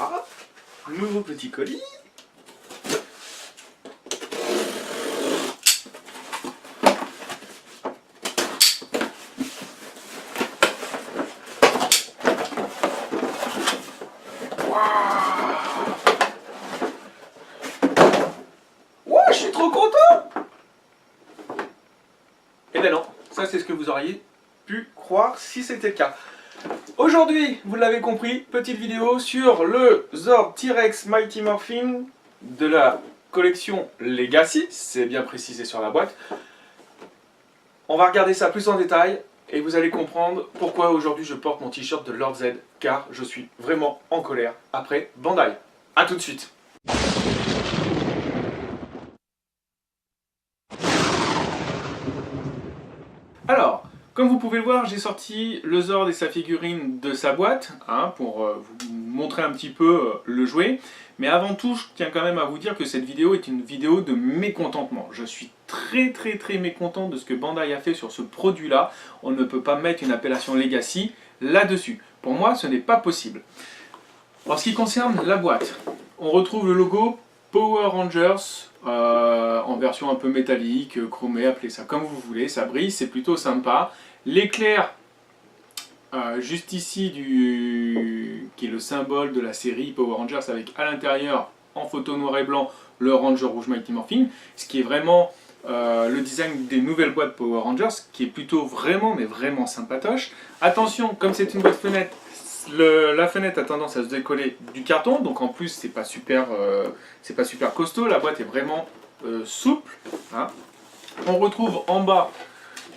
Ah, nouveau petit colis. Wow, je suis trop content. Eh ben non, ça c'est ce que vous auriez pu croire si c'était le cas. Aujourd'hui, vous l'avez compris, petite vidéo sur le Zord T-Rex Mighty Morphin de la collection Legacy, c'est bien précisé sur la boîte. On va regarder ça plus en détail et vous allez comprendre pourquoi aujourd'hui je porte mon t-shirt de Lord Z, car je suis vraiment en colère après Bandai. A tout de suite. Alors, comme vous pouvez le voir, j'ai sorti le Zord et sa figurine de sa boîte, pour vous montrer un petit peu le jouet. Mais avant tout, je tiens quand même à vous dire que cette vidéo est une vidéo de mécontentement. Je suis très mécontent de ce que Bandai a fait sur ce produit-là. On ne peut pas mettre une appellation Legacy là-dessus. Pour moi, ce n'est pas possible. En ce qui concerne la boîte, on retrouve le logo Power Rangers en version un peu métallique, chromée, appelez ça comme vous voulez, ça brille, c'est plutôt sympa. L'éclair, juste ici, qui est le symbole de la série Power Rangers, avec à l'intérieur, en photo noir et blanc, le Ranger rouge Mighty Morphin, ce qui est vraiment le design des nouvelles boîtes Power Rangers, qui est plutôt vraiment sympatoche. Attention, comme c'est une boîte fenêtre, la fenêtre a tendance à se décoller du carton, donc en plus c'est pas super costaud, la boîte est vraiment souple. On retrouve en bas,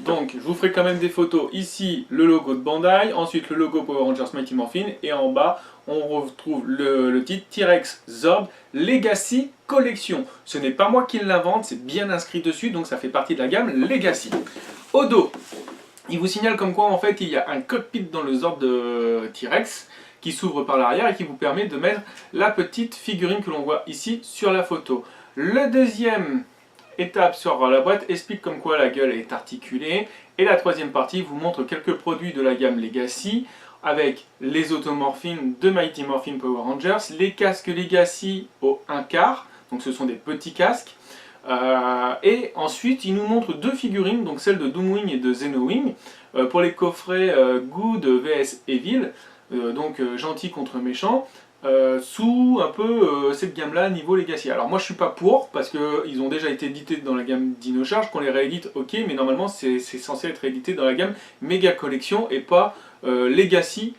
donc je vous ferai quand même des photos, ici le logo de Bandai, ensuite le logo Power Rangers Mighty Morphin, et en bas on retrouve le titre T-Rex Zord Legacy Collection. Ce n'est pas moi qui l'invente, c'est bien inscrit dessus, donc ça fait partie de la gamme Legacy. Au dos, il vous signale comme quoi en fait il y a un cockpit dans le Zord de T-Rex qui s'ouvre par l'arrière et qui vous permet de mettre la petite figurine que l'on voit ici sur la photo. Le deuxième étape sur la boîte explique comme quoi la gueule est articulée, et la troisième partie vous montre quelques produits de la gamme Legacy avec les automorphines de Mighty Morphin Power Rangers, les casques Legacy au 1/4, donc ce sont des petits casques. Et ensuite, il nous montre deux figurines, donc celle de Doomwing et de Xenowing, pour les coffrets Good vs Evil, donc gentil contre méchant, sous un peu cette gamme-là niveau Legacy. Alors moi je suis pas pour, parce qu'ils ont déjà été édités dans la gamme Dino Charge, qu'on les réédite, ok, mais normalement c'est censé être réédité dans la gamme Mega Collection et pas Legacy,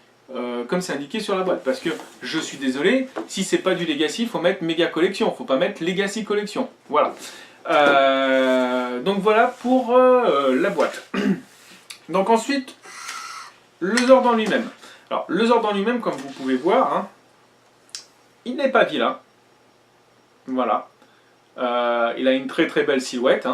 comme c'est indiqué sur la boîte, parce que je suis désolé, si c'est pas du Legacy, il faut mettre Mega Collection, faut pas mettre Legacy Collection, voilà. Donc voilà pour la boîte. Donc ensuite, le Zord en lui-même. Alors le Zord en lui-même, comme vous pouvez voir, il n'est pas vilain, voilà. Il a une très belle silhouette,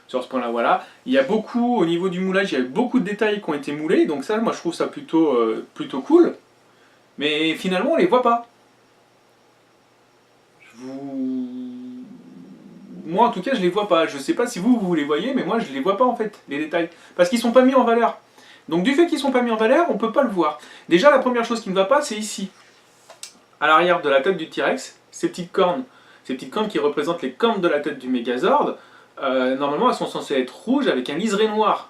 sur ce point là, voilà. Il y a beaucoup, au niveau du moulage, il y a beaucoup de détails qui ont été moulés, donc ça, moi je trouve ça plutôt cool, mais finalement on les voit pas. Moi en tout cas je les vois pas, je sais pas si vous les voyez, mais moi je les vois pas en fait, les détails, parce qu'ils sont pas mis en valeur. Donc du fait qu'ils sont pas mis en valeur, on peut pas le voir. Déjà la première chose qui ne va pas, c'est ici, à l'arrière de la tête du T-Rex, ces petites cornes qui représentent les cornes de la tête du Megazord. Normalement elles sont censées être rouges avec un liseré noir.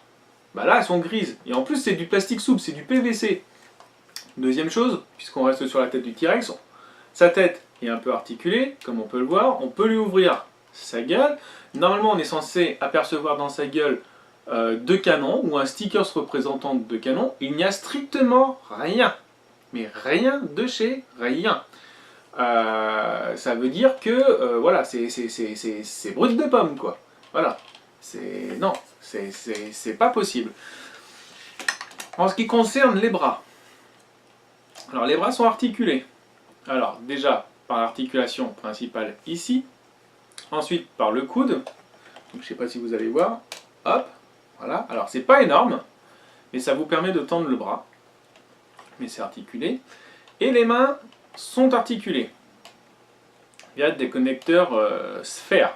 Bah là elles sont grises, et en plus c'est du plastique souple, c'est du PVC. Deuxième chose, puisqu'on reste sur la tête du T-Rex, sa tête est un peu articulée, comme on peut le voir, on peut lui ouvrir sa gueule. Normalement on est censé apercevoir dans sa gueule deux canons, ou un sticker représentant deux canons. Il n'y a strictement rien, mais rien de chez rien. Ça veut dire que, voilà, c'est brut de pomme, quoi. Voilà, non, c'est pas possible. En ce qui concerne les bras, alors les bras sont articulés. Alors déjà par l'articulation principale ici, ensuite par le coude, donc, je ne sais pas si vous allez voir, hop, voilà. Alors c'est pas énorme, mais ça vous permet de tendre le bras, mais c'est articulé. Et les mains sont articulées via des connecteurs sphères.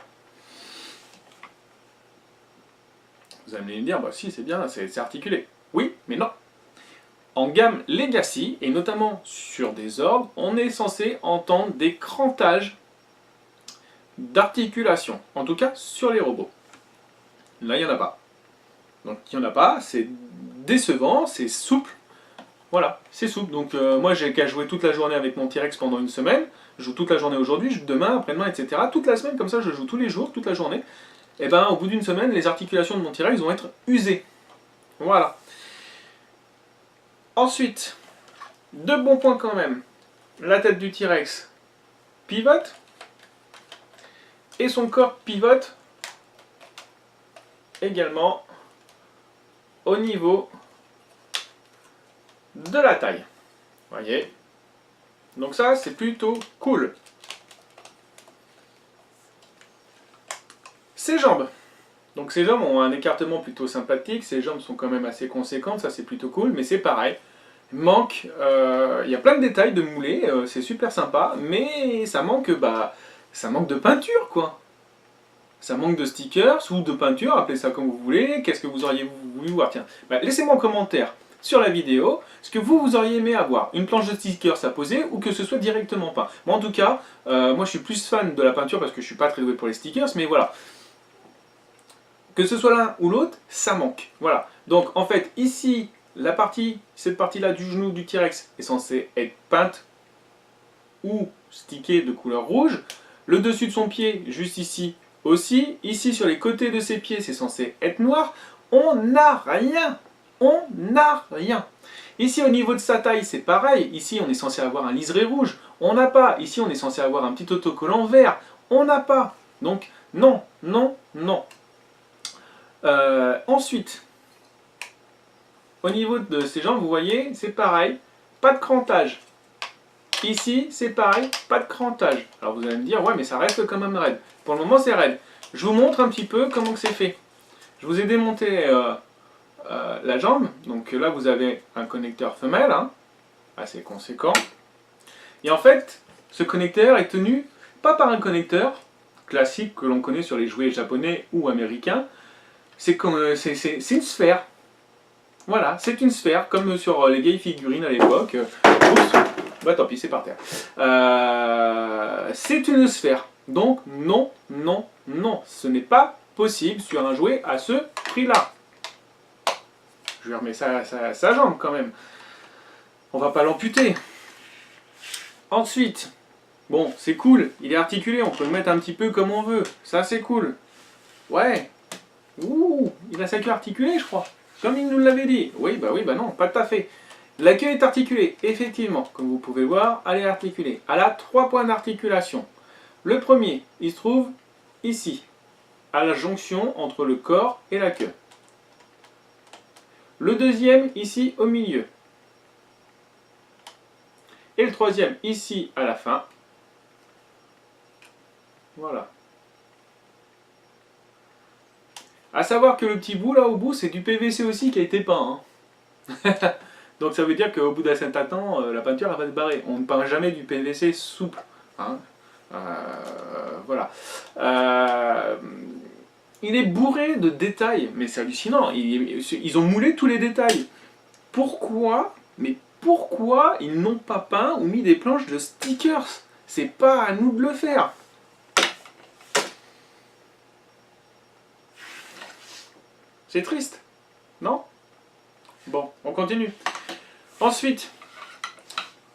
Vous allez me dire, bah si c'est bien, c'est articulé. Oui, mais non. en gamme Legacy, et notamment sur des ordres, on est censé entendre des crantages d'articulation, en tout cas sur les robots. Là, il n'y en a pas. Donc il n'y en a pas, c'est décevant, c'est souple. Voilà, c'est souple. Donc moi j'ai qu'à jouer toute la journée avec mon T-Rex pendant une semaine. Je joue toute la journée aujourd'hui, je joue demain, après-demain, etc. Toute la semaine, comme ça je joue tous les jours, toute la journée. Et ben au bout d'une semaine, les articulations de mon T-Rex vont être usées. Voilà. Ensuite, deux bons points quand même. La tête du T-Rex pivote. Et son corps pivote également au niveau de la taille. Voyez. Donc ça, c'est plutôt cool. Ses jambes. Donc ses jambes ont un écartement plutôt sympathique. Ses jambes sont quand même assez conséquentes. Ça, c'est plutôt cool. Mais c'est pareil. Manque. Il y a plein de détails de moulés. C'est super sympa. Mais ça manque, ça manque de peinture, quoi. Ça manque de stickers ou de peinture, appelez ça comme vous voulez. Qu'est-ce que vous auriez voulu voir? Tiens, laissez-moi en commentaire sur la vidéo ce que vous auriez aimé avoir. Une planche de stickers à poser ou que ce soit directement peint. Bon, en tout cas, moi je suis plus fan de la peinture parce que je suis pas très doué pour les stickers, mais voilà. Que ce soit l'un ou l'autre, ça manque. Voilà. Donc en fait, ici, cette partie-là du genou du T-Rex est censée être peinte ou stickée de couleur rouge. Le dessus de son pied, juste ici, aussi. Ici, sur les côtés de ses pieds, c'est censé être noir. On n'a rien. On n'a rien. Ici, au niveau de sa taille, c'est pareil. Ici, on est censé avoir un liseré rouge. On n'a pas. Ici, on est censé avoir un petit autocollant vert. On n'a pas. Donc, non, non, non. Ensuite, au niveau de ses jambes, vous voyez, c'est pareil. Pas de crantage. Ici, c'est pareil, pas de crantage. Alors vous allez me dire, ouais, mais ça reste quand même raide. Pour le moment, c'est raide. Je vous montre un petit peu comment c'est fait. Je vous ai démonté la jambe. Donc là, vous avez un connecteur femelle, hein, assez conséquent. Et en fait, ce connecteur est tenu pas par un connecteur classique que l'on connaît sur les jouets japonais ou américains. C'est une sphère. Voilà, c'est une sphère, comme sur les vieilles figurines à l'époque. Bah tant pis, c'est par terre. C'est une sphère. Donc non, non, non. Ce n'est pas possible sur un jouet à ce prix-là. Je lui remets sa jambe quand même. On va pas l'amputer. Ensuite, bon, c'est cool. Il est articulé, on peut le mettre un petit peu comme on veut. Ça, c'est cool. Ouais. Ouh, il a sa queue articulée, je crois. Comme il nous l'avait dit. Oui, bah non, pas tout à fait. La queue est articulée, effectivement. Comme vous pouvez voir, elle est articulée. Elle a 3 points d'articulation. Le premier, il se trouve ici, à la jonction entre le corps et la queue. Le deuxième, ici, au milieu. Et le troisième, ici, à la fin. Voilà. À savoir que le petit bout, là, au bout, c'est du PVC aussi qui a été peint. Hein. Donc ça veut dire qu'au bout d'un certain temps, la peinture elle va se barrer. On ne peint jamais du PVC souple. Hein. Voilà. Il est bourré de détails, mais c'est hallucinant. Ils ont moulé tous les détails. Pourquoi? Mais pourquoi ils n'ont pas peint ou mis des planches de stickers? C'est pas à nous de le faire. C'est triste, non? Bon, on continue. Ensuite,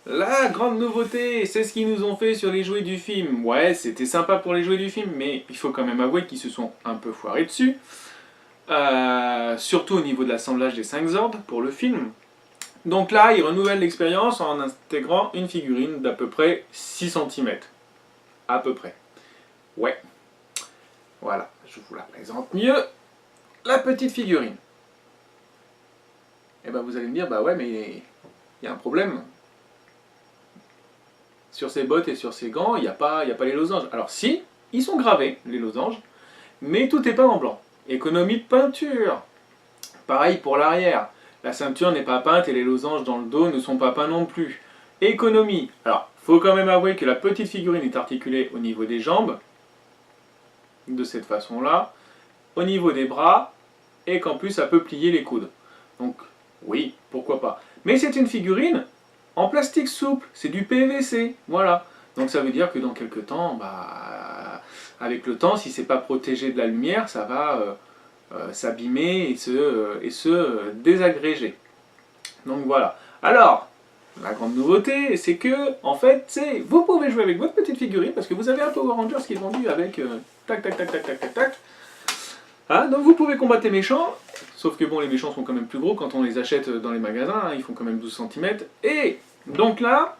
la grande nouveauté, c'est ce qu'ils nous ont fait sur les jouets du film. Ouais, c'était sympa pour les jouets du film, mais il faut quand même avouer qu'ils se sont un peu foirés dessus. Surtout au niveau de l'assemblage des 5 Zords pour le film. Donc là, ils renouvellent l'expérience en intégrant une figurine d'à peu près 6 cm. À peu près. Ouais. Voilà, je vous la présente mieux. La petite figurine. Et ben vous allez me dire, bah ouais, mais il y a un problème. Sur ses bottes et sur ses gants, il n'y a pas les losanges. Alors si, ils sont gravés, les losanges, mais tout est peint en blanc. Économie de peinture. Pareil pour l'arrière. La ceinture n'est pas peinte et les losanges dans le dos ne sont pas peints non plus. Économie. Alors, il faut quand même avouer que la petite figurine est articulée au niveau des jambes, de cette façon-là, au niveau des bras, et qu'en plus, ça peut plier les coudes. Donc, oui, pourquoi pas. Mais c'est une figurine en plastique souple, c'est du PVC, voilà. Donc ça veut dire que dans quelques temps, bah, avec le temps, si c'est pas protégé de la lumière, ça va s'abîmer et se désagréger. Donc voilà. Alors, la grande nouveauté, c'est que, en fait, vous pouvez jouer avec votre petite figurine, parce que vous avez un Power Rangers qui est vendu avec tac, tac, tac, tac, tac, tac, tac. Hein, donc vous pouvez combattre les méchants, sauf que bon, les méchants sont quand même plus gros quand on les achète dans les magasins, hein, ils font quand même 12 cm. Et donc là,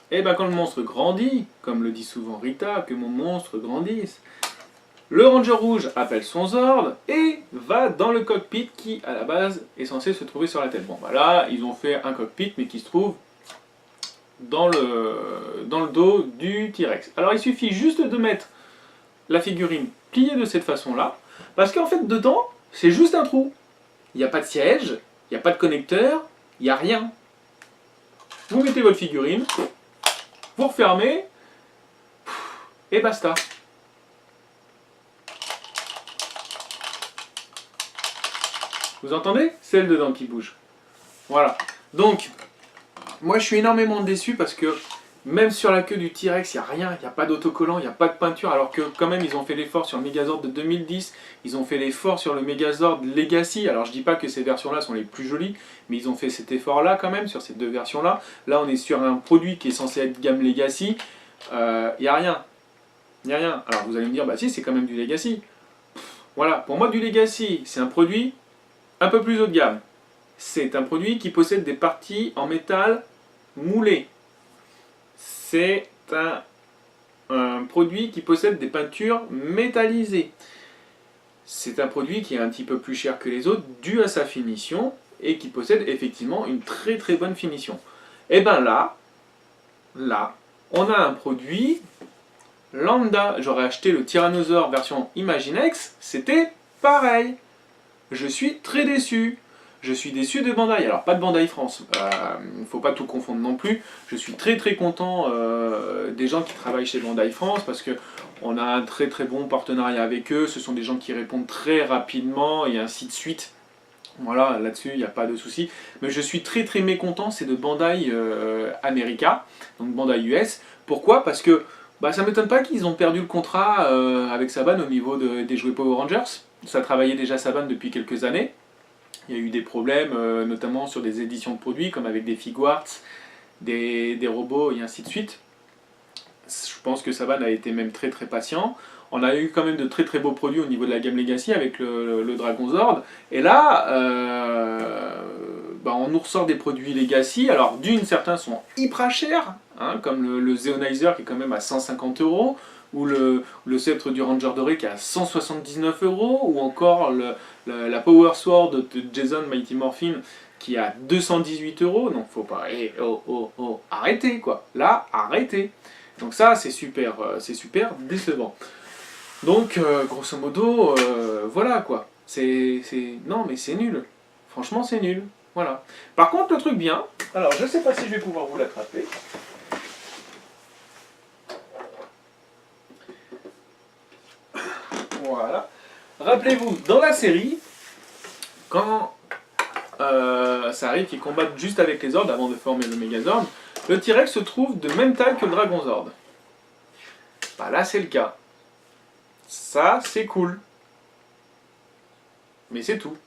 eh ben, quand le monstre grandit, comme le dit souvent Rita, que mon monstre grandisse, le Ranger rouge appelle son Zord et va dans le cockpit qui, à la base, est censé se trouver sur la tête. Bon, bah là, ils ont fait un cockpit, mais qui se trouve dans le dos du T-Rex. Alors, il suffit juste de mettre la figurine pliée de cette façon-là, parce qu'en fait, dedans, c'est juste un trou. Il n'y a pas de siège, il n'y a pas de connecteur, il n'y a rien. Vous mettez votre figurine, vous refermez, et basta. Vous entendez? C'est le dedans qui bouge. Voilà. Donc, moi je suis énormément déçu parce que même sur la queue du T-Rex, il n'y a rien, il n'y a pas d'autocollant, il n'y a pas de peinture, alors que quand même ils ont fait l'effort sur le Megazord de 2010, ils ont fait l'effort sur le Megazord Legacy. Alors je dis pas que ces versions-là sont les plus jolies, mais ils ont fait cet effort-là quand même sur ces deux versions-là. Là on est sur un produit qui est censé être gamme Legacy, il n'y a rien. Il n'y a rien. Alors vous allez me dire, bah si, c'est quand même du Legacy. Voilà, pour moi du Legacy, c'est un produit un peu plus haut de gamme. C'est un produit qui possède des parties en métal moulé. C'est un produit qui possède des peintures métallisées. C'est un produit qui est un petit peu plus cher que les autres, dû à sa finition, et qui possède effectivement une très très bonne finition. Et bien là, on a un produit lambda. J'aurais acheté le Tyrannosaure version Imaginext, c'était pareil. Je suis très déçu. Je suis déçu de Bandai. Alors, pas de Bandai France. Il ne faut pas tout confondre non plus. Je suis très très content des gens qui travaillent chez Bandai France parce qu'on a un très très bon partenariat avec eux. Ce sont des gens qui répondent très rapidement et ainsi de suite. Voilà, là-dessus, il n'y a pas de souci. Mais je suis très très mécontent, c'est de Bandai America, donc Bandai US. Pourquoi? Parce que bah, ça ne m'étonne pas qu'ils ont perdu le contrat avec Saban au niveau des jouets Power Rangers. Ça travaillait déjà Saban depuis quelques années. Il y a eu des problèmes, notamment sur des éditions de produits, comme avec des Figuarts, des robots et ainsi de suite. Je pense que Saban a été même très très patient. On a eu quand même de très très beaux produits au niveau de la gamme Legacy avec le Dragon Zord. Et là, bah, on nous ressort des produits Legacy. Alors d'une, certains sont hyper chers, hein, comme le Zeonizer qui est quand même à 150 €, ou le sceptre du Ranger doré qui est à 179 €, ou encore la Power Sword de Jason Mighty Morphin qui est à 218 €. Donc faut pas... arrêtez quoi. Là, arrêtez. Donc ça, c'est super décevant. Donc, grosso modo, voilà quoi. Non, mais c'est nul. Franchement, c'est nul. Voilà. Par contre, le truc bien, alors je sais pas si je vais pouvoir vous l'attraper. Voilà. Rappelez-vous, dans la série, quand ça arrive qu'ils combattent juste avec les Zords avant de former le Megazord, le T-Rex se trouve de même taille que le Dragon Zord. Bah là, c'est le cas. Ça, c'est cool. Mais c'est tout.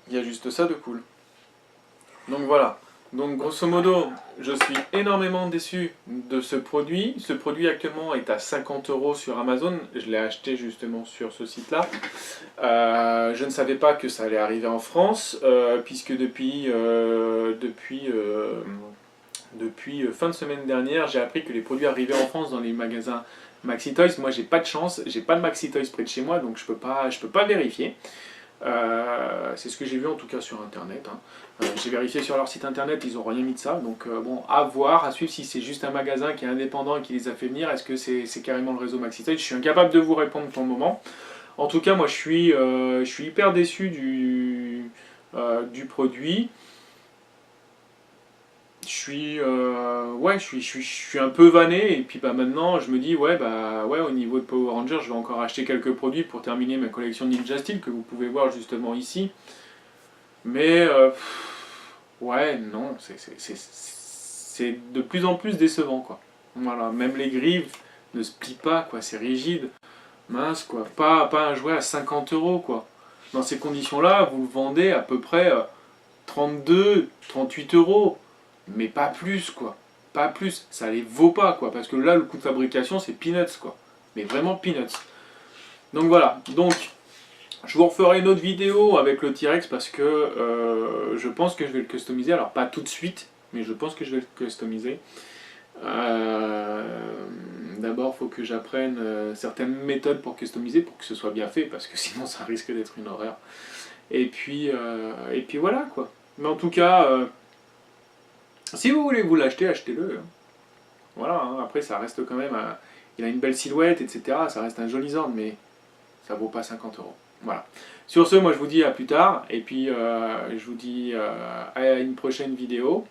Il y a juste ça de cool. Donc voilà. Donc grosso modo, je suis énormément déçu de ce produit. Ce produit actuellement est à 50 € sur Amazon. Je l'ai acheté justement sur ce site-là. Je ne savais pas que ça allait arriver en France, puisque depuis fin de semaine dernière, j'ai appris que les produits arrivaient en France dans les magasins Maxi Toys. Moi, j'ai pas de chance, j'ai pas de Maxi Toys près de chez moi, donc je peux pas vérifier. C'est ce que j'ai vu en tout cas sur internet. Hein. J'ai vérifié sur leur site internet, ils n'ont rien mis de ça. Donc bon, à voir, à suivre si c'est juste un magasin qui est indépendant et qui les a fait venir. Est-ce que c'est carrément le réseau Maxi Toys? Je suis incapable de vous répondre pour le moment. En tout cas, moi je suis hyper déçu du produit. Je suis un peu vanné et puis bah maintenant je me dis ouais au niveau de Power Rangers je vais encore acheter quelques produits pour terminer ma collection Ninja Steel que vous pouvez voir justement ici. Mais ouais, non, c'est de plus en plus décevant, quoi. Voilà, même les griffes ne se plient pas, quoi, c'est rigide, mince, quoi. Pas un jouet à 50 euros, quoi. Dans ces conditions-là, vous le vendez à peu près 32, 38 euros, mais pas plus, quoi. Pas plus, ça les vaut pas, quoi, parce que là, le coût de fabrication, c'est peanuts, quoi. Mais vraiment peanuts. Donc voilà, donc je vous referai une autre vidéo avec le T-Rex parce que je pense que je vais le customiser. Alors pas tout de suite, mais je pense que je vais le customiser. Euh, D'abord, il faut que j'apprenne certaines méthodes pour customiser, pour que ce soit bien fait, parce que sinon ça risque d'être une horreur. Et puis voilà quoi. Mais en tout cas, si vous voulez vous l'acheter, achetez-le. Hein. Voilà, hein. Après ça reste quand même, il a une belle silhouette, etc. Ça reste un joli Zord, mais ça vaut pas 50 euros. Voilà. Sur ce, moi je vous dis à plus tard, et puis je vous dis à une prochaine vidéo.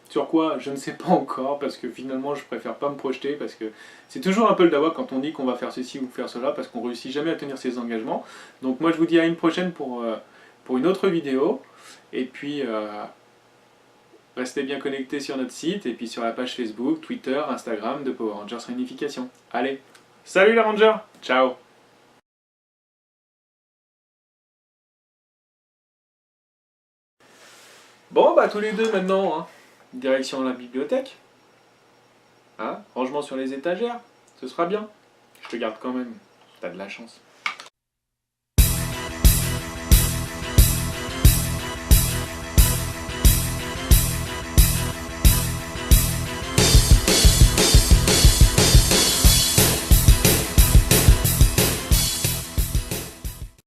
Sur quoi, je ne sais pas encore, parce que finalement je préfère pas me projeter, parce que c'est toujours un peu le dawa quand on dit qu'on va faire ceci ou faire cela, parce qu'on réussit jamais à tenir ses engagements. Donc moi je vous dis à une prochaine pour une autre vidéo, et puis restez bien connectés sur notre site, et puis sur la page Facebook, Twitter, Instagram de Power Rangers Réunification. Allez, salut les Rangers, ciao. Bon bah tous les deux maintenant, hein. Direction la bibliothèque, hein, rangement sur les étagères, ce sera bien. Je te garde quand même, t'as de la chance.